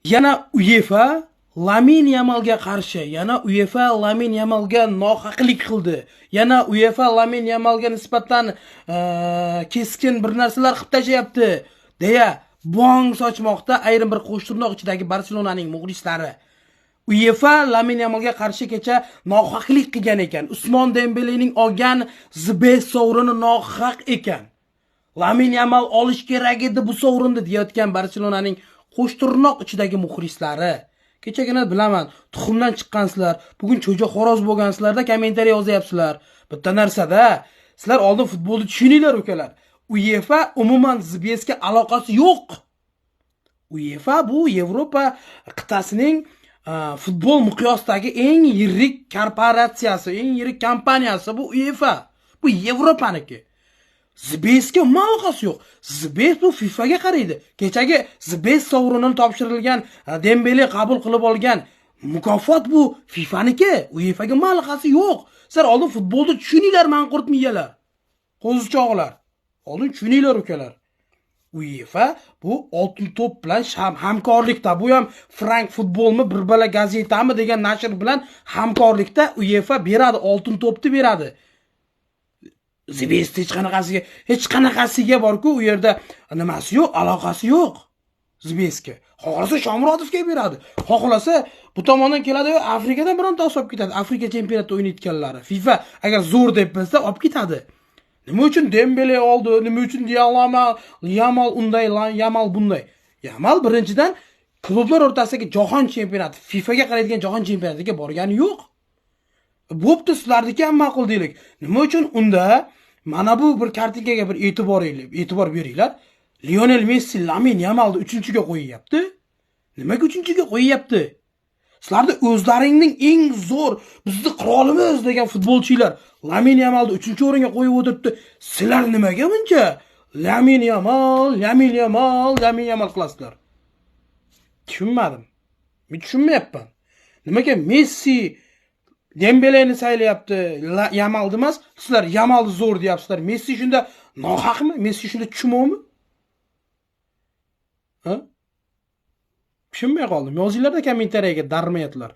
Yana UEFA Lamine Yamalga qarshi, yana UEFA Lamine Yamalga nohaqlik qildi. Yana UEFA Lamine Yamalga nisbatan keskin bir narsalar qilib tashayapti deya bong sochmoqda ayrim bir qo'shtirnoq ichidagi Barselonaning muxlislari. UEFA Lamine Yamalga qarshi kecha nohaqlik qilgan ekan. Usmon Dembelening olgan The Best sovrini nohaq ekan. Lamine Yamal olish kerak edi bu sovrinni deyotgan Barselonaning qo'shtirnoq ichidagi muxlislari. Kechagina bilaman, tuxumdan chiqqansizlar, bugun cho'ja xo'roz bo'lgansizlarda kommentariy yozyapsizlar. Bitta narsada, sizlar oldin futbolni tushuninglar ukalar. UEFA umuman ZBSga aloqasi yo'q. UEFA bu Yevropa qit'asining futbol miqyosidagi eng yirik korporatsiyasi, eng yirik kompaniyasi bu UEFA. Bu Yevropaniki. ZBSga aloqasi yo'q. ZBS bu FIFAga qaraydi. Kechagi ZBS sovrinini topshirilgan Dembele qabul qilib olgan mukofot bu FIFAniki. UEFAga aloqasi yo'q. Sizlar oldin futbolni tushuninglar, manqurt miyalar. Qo'zichoqlar. Oldin tushuninglar ukalar. UEFA bu oltin to'p bilan hamkorlikda, bu ham Frank futbolmi, bir bala gazetami degan nashr bilan hamkorlikda UEFA beradi, oltin to'pni beradi. ZBS hech qanaqasiga borku, u yerda nimasi yo'q, aloqasi yo'q. ZBSga. Xohlasa Shomurodovga beradi. Xohlasa bu tomondan keladi va Afrikadan bironta olib ketadi. Afrika chempionatida o'ynayotganlari. FIFA agar zo'r deb bilsa olib ketadi. Nima uchun Dembele oldi? Nima uchun Yamal unday, Yamal bunday? Yamal birinchidan klublar o'rtasidagi jahon chempionati, FIFAga qaraydigan jahon chempionatiga borgani yo'q. Bo'pti, sizlarniki ham ma'qul deylik. Nima uchun unda mana bu bir kartikaga bir e'tibor beringlar. Lionel Messi Lamine Yamalni 3-ga qo'yyapti. Nimaga 3-ga qo'yyapti? Sizlarda o'zlaringning eng zo'r, bizni qirolimiz degan futbolchilar Lamine Yamalni 3-o'ringa qo'yib o'tiribdi. Sizlar nimaga buncha Lamine Yamal qilasizlar? Tushunmadim. Men tushunmayapman. Nimaga Messi Dembeleni saylayapti, Yamalni emas, sizlar Yamalni zo'r deyapsizlar. Messi shunda nohaqmi? Messi shunda tushmoqmi? Ha? Tushunmay qoldim. Yozinglarda kommentariyaga darmayatlar.